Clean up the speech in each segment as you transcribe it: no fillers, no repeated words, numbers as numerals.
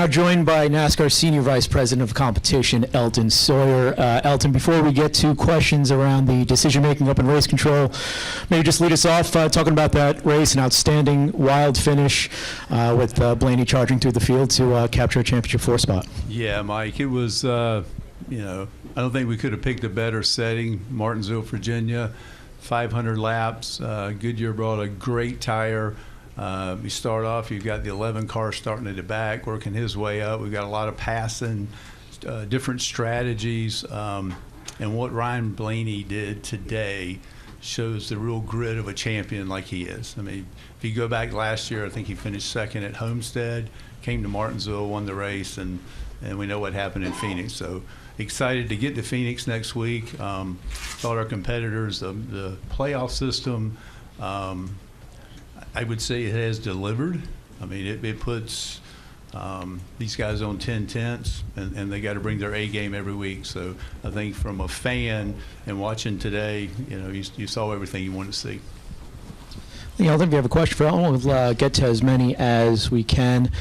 now joined by NASCAR Senior Vice President of Competition, Elton Sawyer. Elton, before we get to questions around the decision-making up in race control, maybe just lead us off talking about that race, an outstanding wild finish with Blaney charging through the field to capture a championship 4 spot. Yeah, Mike, it was, I don't think we could have picked a better setting. Martinsville, Virginia, 500 laps. Goodyear brought a great tire. You start off, you've got the 11 car starting at the back, working his way up. We've got a lot of passing, different strategies. And what Ryan Blaney did today shows the real grit of a champion like he is. I mean, if you go back last year, I think he finished second at Homestead, came to Martinsville, won the race, and we know what happened in Phoenix. So excited to get to Phoenix next week. Thought our competitors, the playoff system, I would say it has delivered. I mean, it puts these guys on 10 tenths, and they got to bring their A game every week. So I think from a fan and watching today, you saw everything you wanted to see. Yeah, I think we have a question for Elton. We'll get to as many as we can.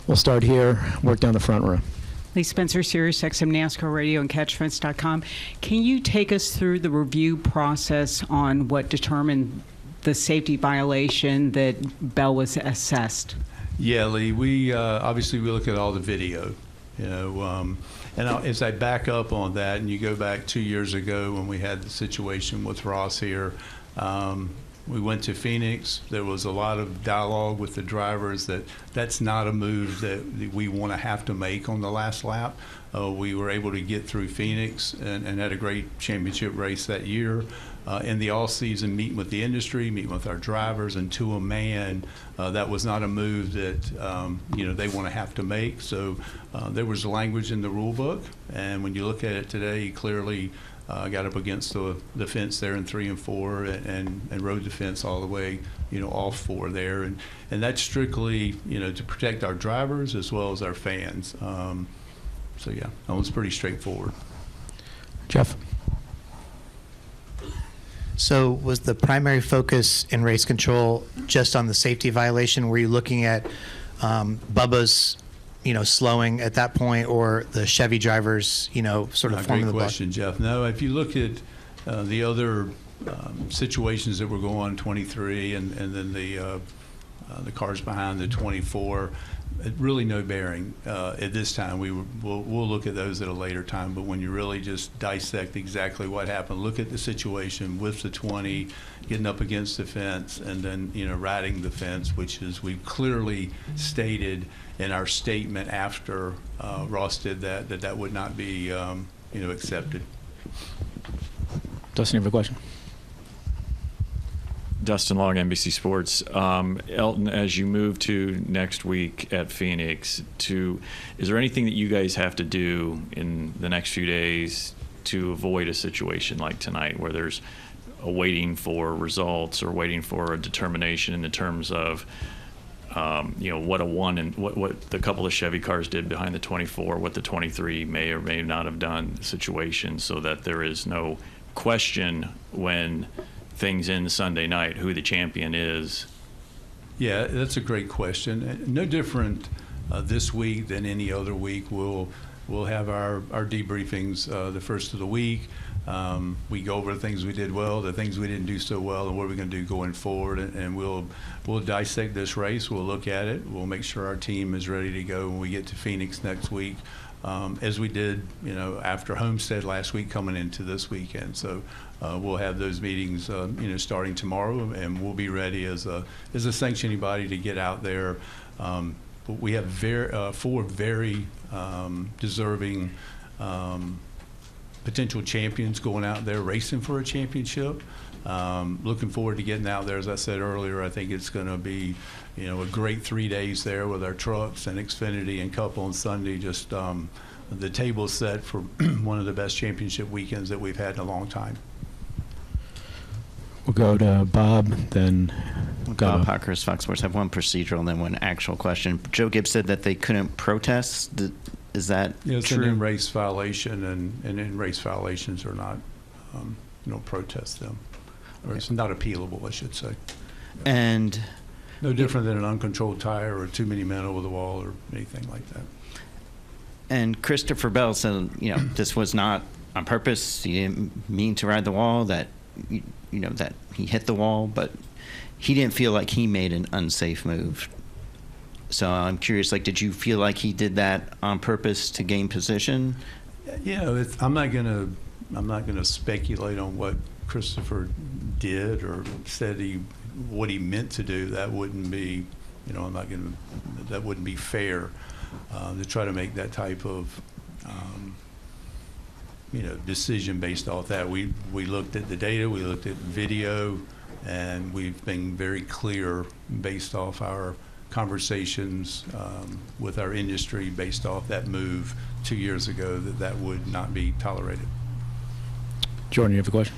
We'll start here, work down the front row. Lee Spencer, Sirius XM NASCAR Radio and CatchFence.com. Can you take us through the review process on what determined the safety violation that Bell was assessed? Yeah, Lee, we obviously we look at all the video, and as I back up on that, and you go back 2 years ago when we had the situation with Ross here, we went to Phoenix. There was a lot of dialogue with the drivers that's not a move that we want to have to make on the last lap. We were able to get through Phoenix and had a great championship race that year. In the off-season, meeting with the industry, meeting with our drivers, and to a man, that was not a move that they want to have to make. So there was language in the rule book, and when you look at it today, he clearly got up against the fence there in 3 and 4, and rode the fence all the way, off 4 there, and that's strictly to protect our drivers as well as our fans. So yeah, that was pretty straightforward. Jeff. So was the primary focus in race control just on the safety violation? Were you looking at Bubba's, slowing at that point, or the Chevy drivers, sort of forming the block? Great question, Jeff. No, if you look at the other situations that were going on, 23, and then the cars behind the 24, really no bearing at this time. We'll look at those at a later time, but when you really just dissect exactly what happened, look at the situation with the 20 getting up against the fence, and then riding the fence, which is we've clearly stated in our statement after Ross did that would not be accepted. Dustin, you have a question? Dustin Long, NBC Sports. Elton, as you move to next week at Phoenix, is there anything that you guys have to do in the next few days to avoid a situation like tonight, where there's a waiting for results or waiting for a determination in the terms of what a 1 and what the couple of Chevy cars did behind the 24, what the 23 may or may not have done situation, so that there is no question when things in Sunday night who the champion is? Yeah, that's a great question. No different this week than any other week. We'll have our debriefings the first of the week. We go over the things we did well, the things we didn't do so well, and what we're going to do going forward. And we'll dissect this race. We'll look at it. We'll make sure our team is ready to go when we get to Phoenix next week, as we did, after Homestead last week coming into this weekend. So we'll have those meetings, starting tomorrow, and we'll be ready as a sanctioning body to get out there. But we have 4 very deserving potential champions going out there racing for a championship. Looking forward to getting out there. As I said earlier, I think it's going to be, a great 3 days there with our trucks and Xfinity and Cup on Sunday. Just the table's set for one of the best championship weekends that we've had in a long time. We'll go to Bob, then Bob Hawkers, Fox Sports. I have one procedural and then one actual question. Joe Gibbs said that they couldn't protest. Is that it's true? An in-race violation, and in-race violations are not, protest them. Or it's not appealable, I should say. And No different than an uncontrolled tire or too many men over the wall or anything like that. And Christopher Bell said, this was not on purpose. He didn't mean to ride the wall, that that he hit the wall, but he didn't feel like he made an unsafe move. So I'm curious, did you feel like he did that on purpose to gain position? I'm not gonna speculate on what Christopher did or said what he meant to do. That wouldn't be, that wouldn't be fair to try to make that type of decision based off that. We looked at the data, we looked at video, and we've been very clear based off our conversations with our industry based off that move 2 years ago that would not be tolerated. Jordan, you have a question?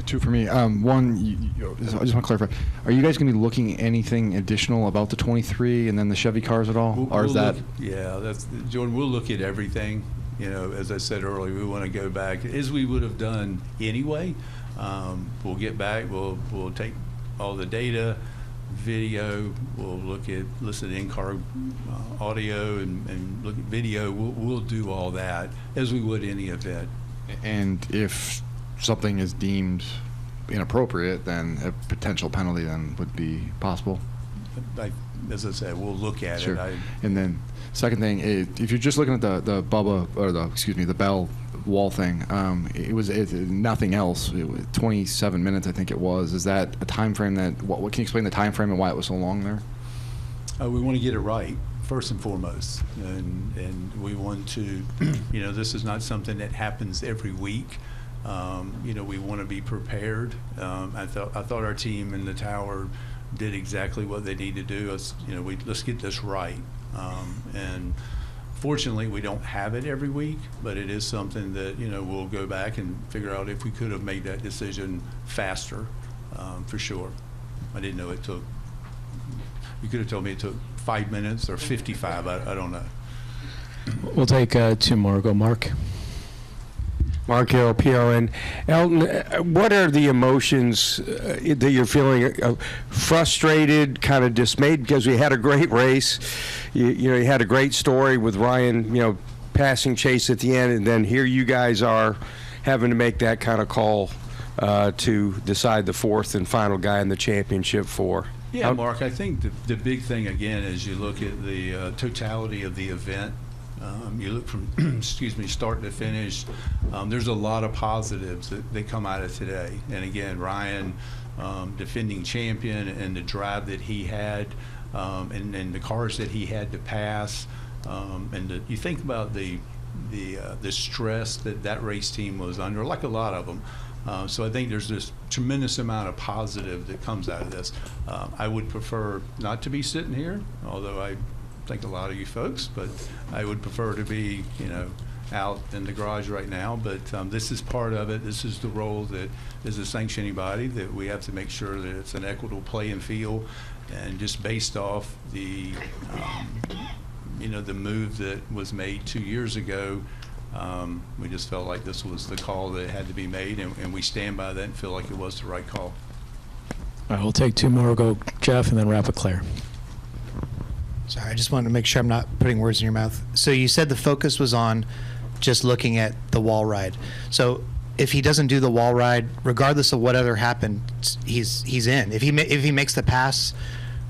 Two for me. One, I just want to clarify. Are you guys going to be looking at anything additional about the 23 and then the Chevy cars at all? Or is that? That's Jordan. We'll look at everything. As I said earlier, we want to go back as we would have done anyway. We'll get back. We'll take all the data, video. We'll listen to in-car audio and look at video. We'll do all that as we would any event. And if something is deemed inappropriate, then a potential penalty then would be possible. As I said, we'll look at Sure. it. And then second thing, if you're just looking at the Bubba or the Bell wall thing, it was nothing else. It was 27 minutes, I think it was. Is that a time frame that? What can you explain the time frame and why it was so long there? We want to get it right first and foremost, and we want to. This is not something that happens every week. We want to be prepared. I thought our team in the tower did exactly what they need to do. Let's get this right. And fortunately, we don't have it every week, but it is something that we'll go back and figure out if we could have made that decision faster, for sure. I didn't know it took. You could have told me it took 5 minutes or 55. I don't know. We'll take two more. Go, Mark. Mark Hill, PRN. Elton, what are the emotions that you're feeling? Frustrated, kind of dismayed, because we had a great race. You had a great story with Ryan, passing Chase at the end, and then here you guys are having to make that kind of call to decide the fourth and final guy in the championship for. Yeah, Mark, I think the big thing, again, is you look at the totality of the event. You look from, start to finish. There's a lot of positives that come out of today. And again, Ryan, defending champion, and the drive that he had, and the cars that he had to pass. You think about the stress that race team was under, like a lot of them. So I think there's this tremendous amount of positive that comes out of this. I would prefer not to be sitting here, although I think a lot of you folks, but I would prefer to be, out in the garage right now. But this is part of it. This is the role that as a sanctioning body that we have to make sure that it's an equitable playing field, and just based off the, the move that was made 2 years ago. We just felt like this was the call that had to be made, and we stand by that and feel like it was the right call. All right, we'll take two more. Go, Jeff, and then wrap it, Claire. Sorry, I just wanted to make sure I'm not putting words in your mouth. So you said the focus was on just looking at the wall ride. So if he doesn't do the wall ride, regardless of whatever happened, he's in. If he makes the pass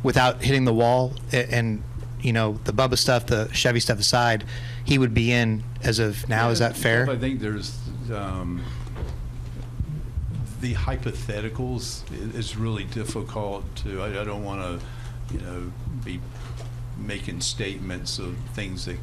without hitting the wall, and the Bubba stuff, the Chevy stuff aside, he would be in as of now. Is that fair? I think there's the hypotheticals is really difficult to. I don't want to, be making statements of things that,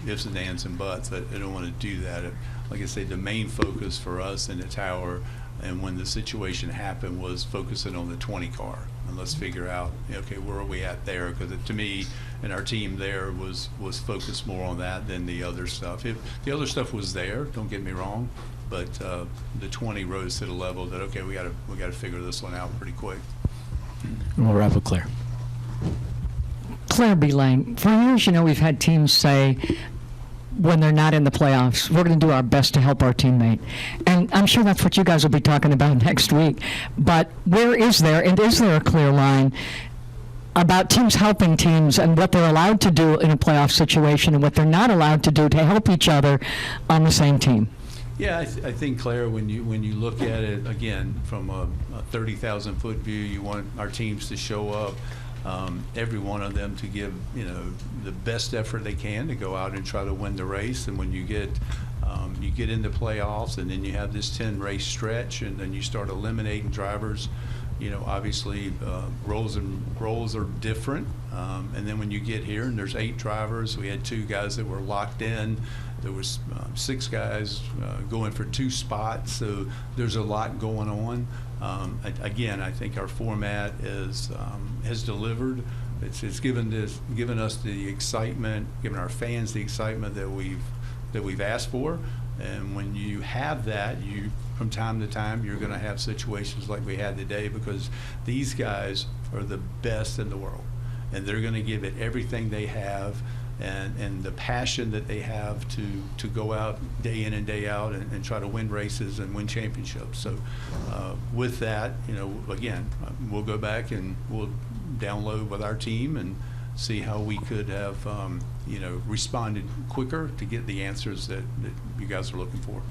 ifs and ands and buts. I don't want to do that. Like I say, the main focus for us in the tower, and when the situation happened, was focusing on the 20 car. And let's figure out, okay, where are we at there? Because to me, and our team there was focused more on that than the other stuff. The other stuff was there, don't get me wrong, but the 20 rose to the level that, okay, we got to figure this one out pretty quick. And we'll wrap with Claire. Claire B. Lane, for years, we've had teams say when they're not in the playoffs. We're going to do our best to help our teammate. And I'm sure that's what you guys will be talking about next week. But where is there, and is there a clear line about teams helping teams and what they're allowed to do in a playoff situation and what they're not allowed to do to help each other on the same team? Yeah, I think, Claire, when you look at it again from a 30,000 foot view, you want our teams to show up, every one of them to give the best effort they can to go out and try to win the race. And when you get into playoffs, and then you have this 10 race stretch, and then you start eliminating drivers. Obviously roles are different, and then when you get here and there's 8 drivers, we had 2 guys that were locked in. There was 6 guys going for 2 spots, so there's a lot going on. Again, I think our format has delivered. It's given us the excitement, given our fans the excitement that we've asked for. And when you have that, from time to time, you're going to have situations like we had today, because these guys are the best in the world, and they're going to give it everything they have, and the passion that they have to go out day in and day out and try to win races and win championships. So with that, again, we'll go back and we'll download with our team and see how we could have responded quicker to get the answers that you guys are looking for.